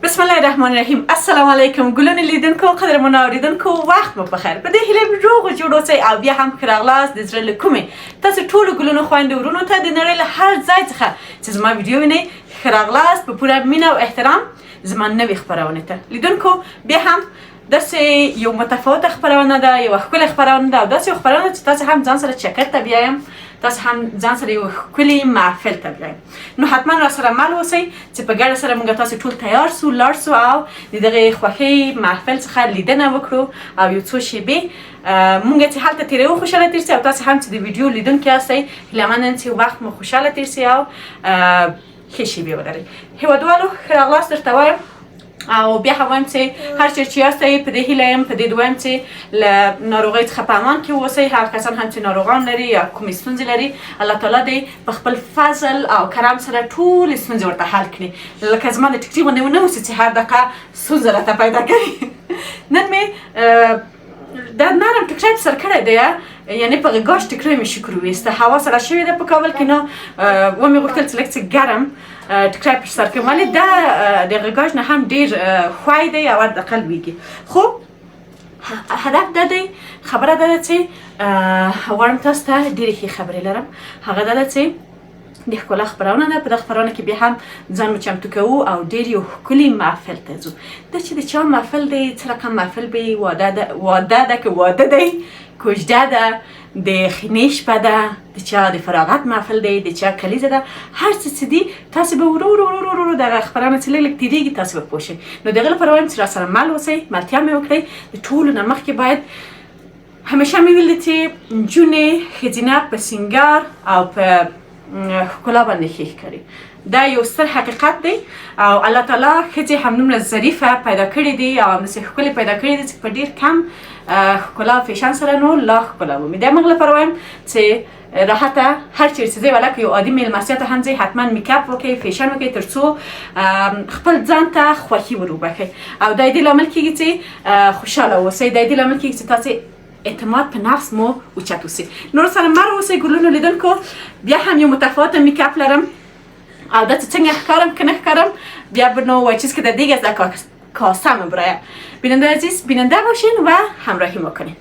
بسم الله الرحمن الرحیم. السلام علیکم ګلونه لیدونکو قدرمنو اوریدونکو وخت مو بخیر. په دې هیله روغ جوړ اوسئ او بیا هم ښه راغلاست د زړه له کومې تاسو ټولو ګلونو خویندو ورونو ته د نړۍ له هر ځای څخه چې زما ویډیو وینئ ښه راغلاست په پوره مینه او احترام زما نوې خپرونې ته. لیدونکو بیا هم داسې یو متفاوته خپرونه ده، یوه ښکلې خپرونه ده او داسې یو خپرونه چې تاسو هم ځان سره چکر ته بیایم، تاسو هم ځان سره یو ښکلي محفل ته بیایم. نو حتما را سره مل اوسئ چې په ګډه سره موږ تاسو ټول تیار سو لاړ سو او د دغې خوښۍ محفل څخه لیدنه وکړو او یو څو شیبې موږ چې هلته تېروو خوشحاله تېر سي او تاسو هم چې د ویډیو لیدونکي یاستئ هیله یم چې وخت مو خوشحاله تېر سي او ښې شیبې ولرئ. هېوادوالو ښه راغلاست درته وایم او بیا هم وایم چې هر چېرې چې یاستئ په دې هیله یم په دې دویم چې له ناروغۍ څخه په امان کې واوسئ. هغه کسان هم چې ناروغان لري یا کومې ستونزې لري الله تعالی دې په خپل فضل او کرم سره ټولې ستونزې ورته حل کړي، لکه زما د ټکټي غوندې ونه اوسي چې هر دقیقه ستونزه راته پیدا کوي. نن مې دا نرم ټکری په سر کړی دی، یعنې په غږاش ټکری مې شکر وویسته. هوا سړه شوې ده په کابل کې، نو ومې غوښتل چې لږ څه ګرم ټکری پر سر کړم، ولې دا د غږاش نه هم ډېر ښوی دی او حداقل ویږي. خو هدف دا دی، خبره دا ده چې غواړم تاسو ته ډېرې ښې خبرې لرم. هغه دا ده چې د ښکلا خپرونه ده. په دغه خپرونه کې بیا هم ځان مو چمتو کوو او ډېر یو ښکلي محفل ته ځو. دا چې د چا محفل دی، څه رقم محفل به وي، واده ده که واده دی، کوژده ده، د خینې شپه ده، د چا د فراغت محفل دی، د چا کلیزه ده، هر څه چې دي تاسو به ورو ورو ورو ورو دغه خپرونه چې لږ لږ تېرېږي تاسو به پوه شئ. نو د هغې لپاره وایم چې راسره مل اوسئ، ملتیا مې وکړئ. د ټولو نه مخکې باید همیشه مې ویلي چې نجونې ښځینه په سینګار او په ښکلا باندې ښې ښکاري. دا یو ستر حقیقت دی او الله تعالی ښځې همدومره ظریفه پیدا کړې دي او همداسې ښکلې پیدا کړې دي چې په ډېر کم ښکلا او فیشن سره نو لا ښکلا ومي. د همغې لپاره وایم چې راحته هر چېرې چې ځئ ولکه یو عادي میلمستیا ته هم ځئ حتما میکاپ وکړئ، فیشن وکړئ، تر څو خپل ځان ته خوښي ور وبښئ او دا یې دې لامل کېږي چې خوشحاله اوسئ، دا یې دې لامل کېږي چې تاسې اعتماد په نفس مو اوچت اوسئ. نور سره مر اوسئ ګلونو لیدونکو. بیا هم یو متفاوته میکاپ لرم او دا چې څنګه ښکارم که نه ښکارم بیا به نو وای چیز که در دیگه از در کاسه مبرایم. بیننده عزیز بیننده باشین و همراهی ما کنین.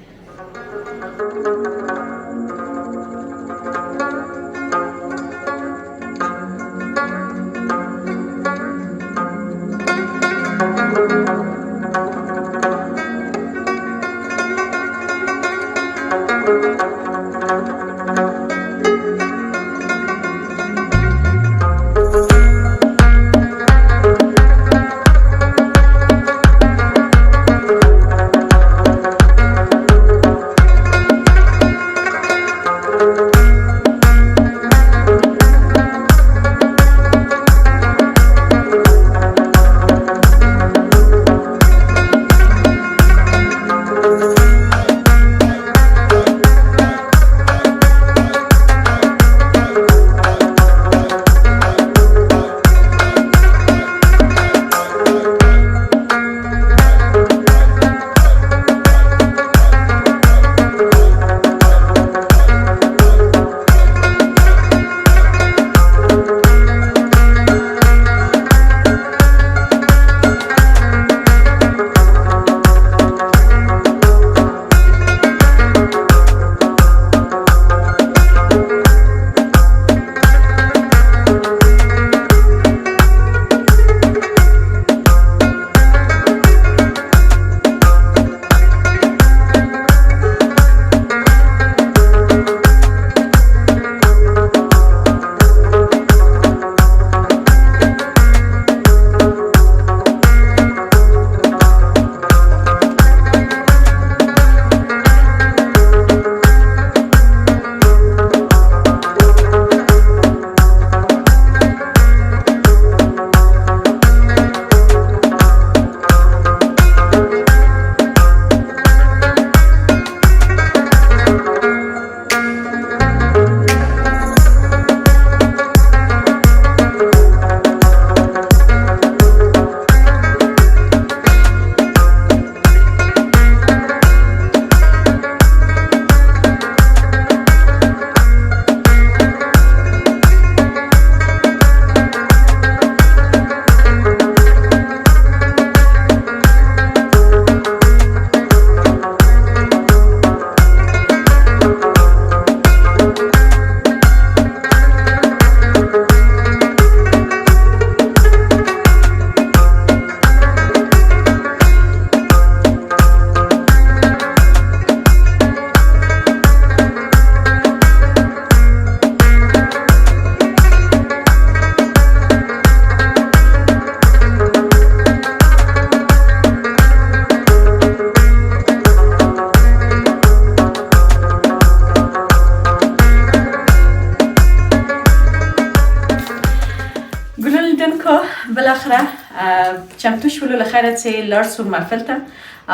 چمتو شولو لخیرت چې لار سو محفل ته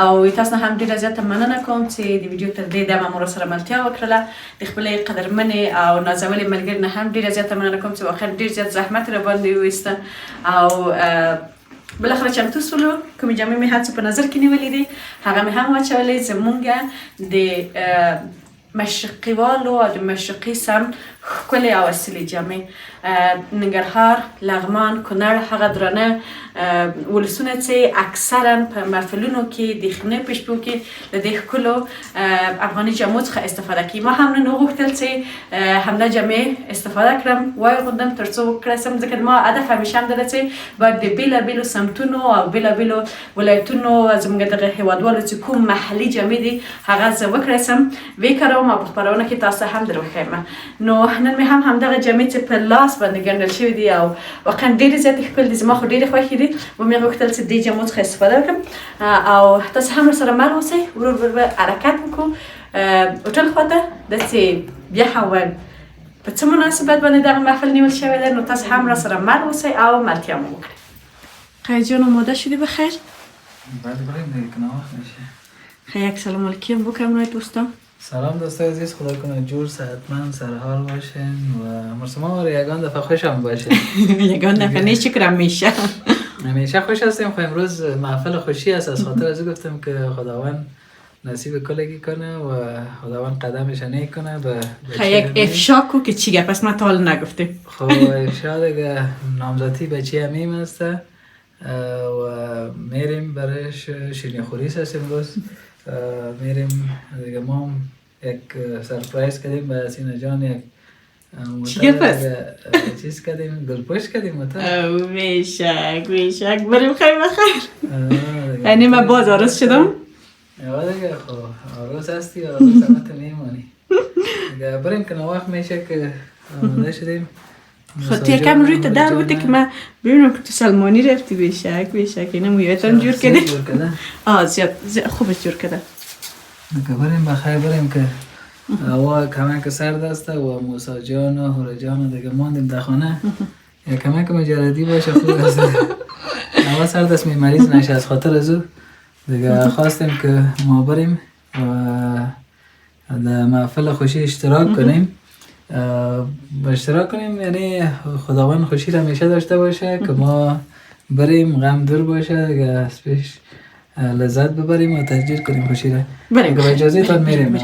او تاسو نه هم ډیره زیاته مننه کوم چې د ویډیو تر دې دمه مو سره ملتیا وکړله. د خپلې قدرمنې او نازولې ملګرې نه هم ډیره زیاته مننه کوم چې واقعا ډیر زیات زحمت را باندې وویسته او بالاخره چمتو شولو. کومې جامې مې هر څه په نظر کې نیولې دي هغه مې هم واچولې. زمونږ د مشرقي والو او د مشرقي سم ښکلې او اصلي جامې ننګرهار، لغمان، کونړ هغه درانه ولسونه چې اکثرا په محفلونو کې د خنه په شپو کې له دې ښکلو افغاني جامو څخه استفاده کوي. ما هم نن وغوښتل چې همدا جامې استفاده کړم وایغوندم تر څو وکړم ځکه ما هدف همیشه هم ده چې باید د بېلابېلو سمتونو او بېلابېلو ولایتونو زموږ دغه هېوادوالو چې کوم محلي جامې دي هغه زه وکړم وکاروم او په خپرونه کې تاسو هم در وښیم. نو نن مې هم همدغه جامې چې په لاس باندې ګنډل شوي دي او واقعا ډېرې زیاتې ښکلې دي زما خو ډېرې خوښې دي و مې غوښتل چې دې جامو څخه استفاده وکړم او تاسو هم سره مل اوسئ. ورو ورو به حرکت وکړو هوټل خواته داسې بیا هم وایم په څه مناسبت باندې دغه محفل نیول شوی دی نو تاسو هم را سره مل اوسئ او ملتیا مو وکړئ. خیر جان آماده شدی بخیر؟ بله بریم دیگه که نوقت میشه. خیر یک سلام علیکم بکنم نوی دوستان. سلام دوستای عزیز، خدا کنه جور صحتمند سرحال باشین و مرسوما یگان دفعه خوشم باشه. یگان دفعه نیست شکرم میشه. همیشه خوش هستیم. خب امروز محفل خوشی است از خاطر از گفتم که خداوند نصیب کلگی کنه و خداوند قدمش نیک کنه به یک افشا کو که چیه پس ما تا حالا نگفته. خب افشا دیگه نامزدی بچه امیم است و میریم برایش شیرینی خوری است امروز. میریم دیگه ما یک سرپرایز کردیم به سینا جان یک چیه پس؟ چیز کردیم گلپوش کردیم او میشک بریم خیلی بخیر. یعنی من باز آرز شدم؟ دیگه خب آرز هستی آرز سمت میمانی دیگه بریم که نوقت میشه که آماده شدیم. خب تو یکم روی تا در بوده که من ببینم که تو سلمانی رفتی بیشک اینه مویتان جور کده؟ زیاد خوبش جور کده. بریم بخیر بریم که هوا کمک سرد است و موسی جان و هورا جان دیگه ماندیم در خانه یا کمک مجردی باشه خوب است. هوا سرد است مریض نشه از خاطر از او دیگه خواستیم که ما بریم و در محفل خوشی اشتراک کنیم. با اشتراک کنیم یعنی خداوند خوشی را همیشه داشته باشه که ما بریم غم دور باشه دیگه از پیش لذت ببریم و تجدید کنیم خوشی را. بریم با اجازه تان میریم.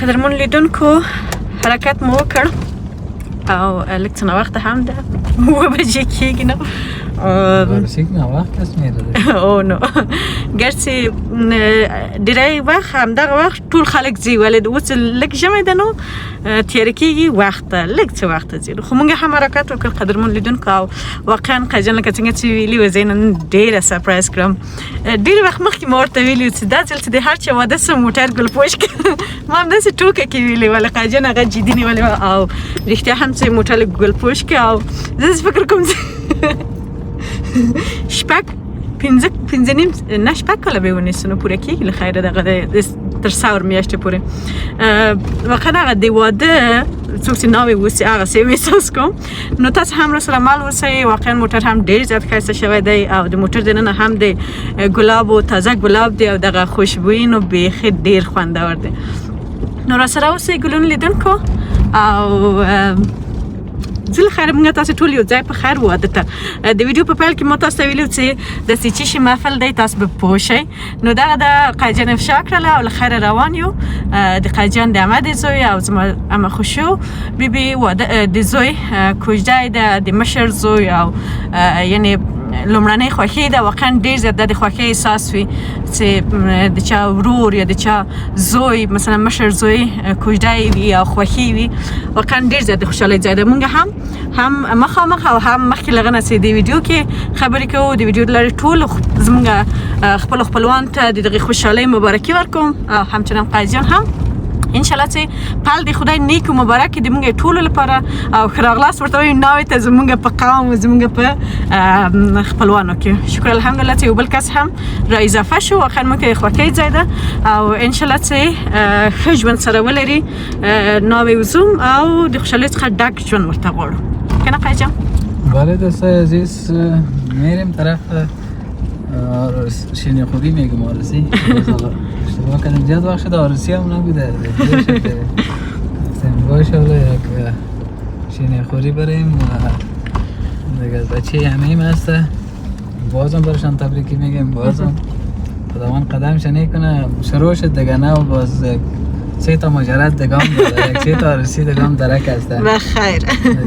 قدرمن لیدونکو حرکت مو وکړ او لږ څه وخت هم ده 9 بجې کېږي نو سیګنا وخت اس میره او نو ګرځي ډیری وخت همدغه وخت ټول خلک ځي ولې اوس لږ ژمی ده نو تیاره کېږي وخت لږ څه وخت ځي خو موږ هم حرکت وکړ قدرمن لیدونکو او واقعا قاجن لکه څنګه چې ویلي وه زه نن ډېره سرپرایز کړم ډېر وخت مخکې ما ورته ویلي چې دا ځل چې د هر چا واده سه موټر ګلپوش کړه ما همداسې ټوکه کې ویلې ولې قاجن هغه جدي نیولې وه او رښتیا هم چې موټر ګلپوش کړه او زه فکر کوم شپږ پنځه نیم نه شپږ کاله به ونیسو نو پوره کېږي له خیره دغه تر ساور میاشتې پورې واقعا هغه د واده څوک چې ناوې اوسي هغسې احساس کوم نو تاسو هم راسره مل اوسئ واقعا موټر هم ډېر زیات ښایسته شوی دی او د موټر دننه هم د ګلابو تازه ګلاب دی او دغه خوشبویي نو بیخي ډېر خوندور دی نو راسره اوسئ ګلونو لیدونکو او زه له خیره موږ تاسو ټول یو ځای په خیر واده ته د ویډیو په پیل کې ما تاسو ته ویلي چې داسې څه شي محفل دی تاسو به پوه شئ نو دغه د قاجن افشا کړله او له خیره روان یو د قاجن د عمه زوی او زما عمه خوشو بیبي واده د زوی کوژده د مشر زوی او یعنی لومړنۍ خوښي ده واقعا ډېر زیات د خوښۍ احساس وي چې د چا ورور یا د چا زوی مثلا مشر زوی کوژده وي او خوښي وي واقعا ډېر زیات د خوشحالۍ ځای ده موږ هم مخامخ او هم مخکې له هغه نه چې د ویډیو کې خبرې کوو د ویډیو له لارې ټولو زموږ خپلو خپلوانو ته د دغې خوشحالۍ مبارکي ورکوم او همچنان قاضیان هم انشاءالله چې پل د خدای نیک و مبارک د موږ ټولو لپاره او ښه راغلاست ورته وایو ناوې ته زموږ په قوم و زموږ په خپلوانو کې شکر الحمدلله چې یو بل کس هم را اضافه شو واقعا موږ ته د خوښۍ ځای ده او انشاءالله چې ښه ژوند سره ولري ناوې وزوم او د خوشحالۍ څخه ډک ژوند ورته غواړو که نه قای جان بله دوستای عزیز میریم طرف شیرینی خوری میگم آرسی اشتباه کردم زیاد وقت شده آرسی هم نبوده گفتم باشه حالا یک شیرینی خوری بریم و دیگه بچه همه هسته بازم برشان تبریکی میگم بازم خداوند قدمش نکنه شروع شد دیگه نه و باز 3 تا مجرد دگام داره 3 تا آرسی دگام درک هسته بخیر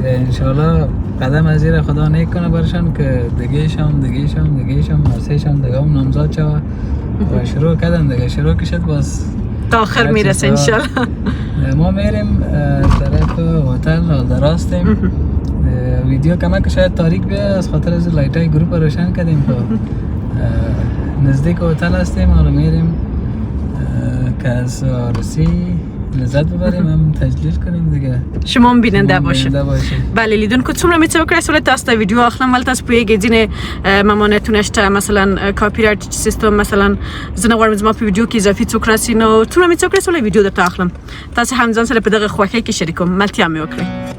انشالله قدم از زیر خدا نکنه برشان که دیگهشم آرسیشم دگام نامزاد شوه و شروع کردن دیگه شروع کشد باز تا آخر میرسه انشالله ما میریم طرف هتل دراستیم ویدیو کمک شاید تاریک بیه از خاطر از لایت های گروپ روشن کردیم نزدیک هتل هستیم حالا میریم که از آرسی لذت ببریم هم تجلیل کنیم دیگه شما هم بیننده باشید بله لیدونکو څومره می څه وکړئ سولې تاسو ته ویډیو اخلم ولې تاسو پوهیږئ ځینې ممانعتونه شته مثلا کاپی رایټ سیستم مثلا زه نه غواړم زما په ویډیو کې اضافي څوک راسي نو څومره می څه وکړئ سولې ویډیو درته اخلم تاسو هم ځان سره په دغه خوښۍ کې شریکوم ملتیا مې وکړئ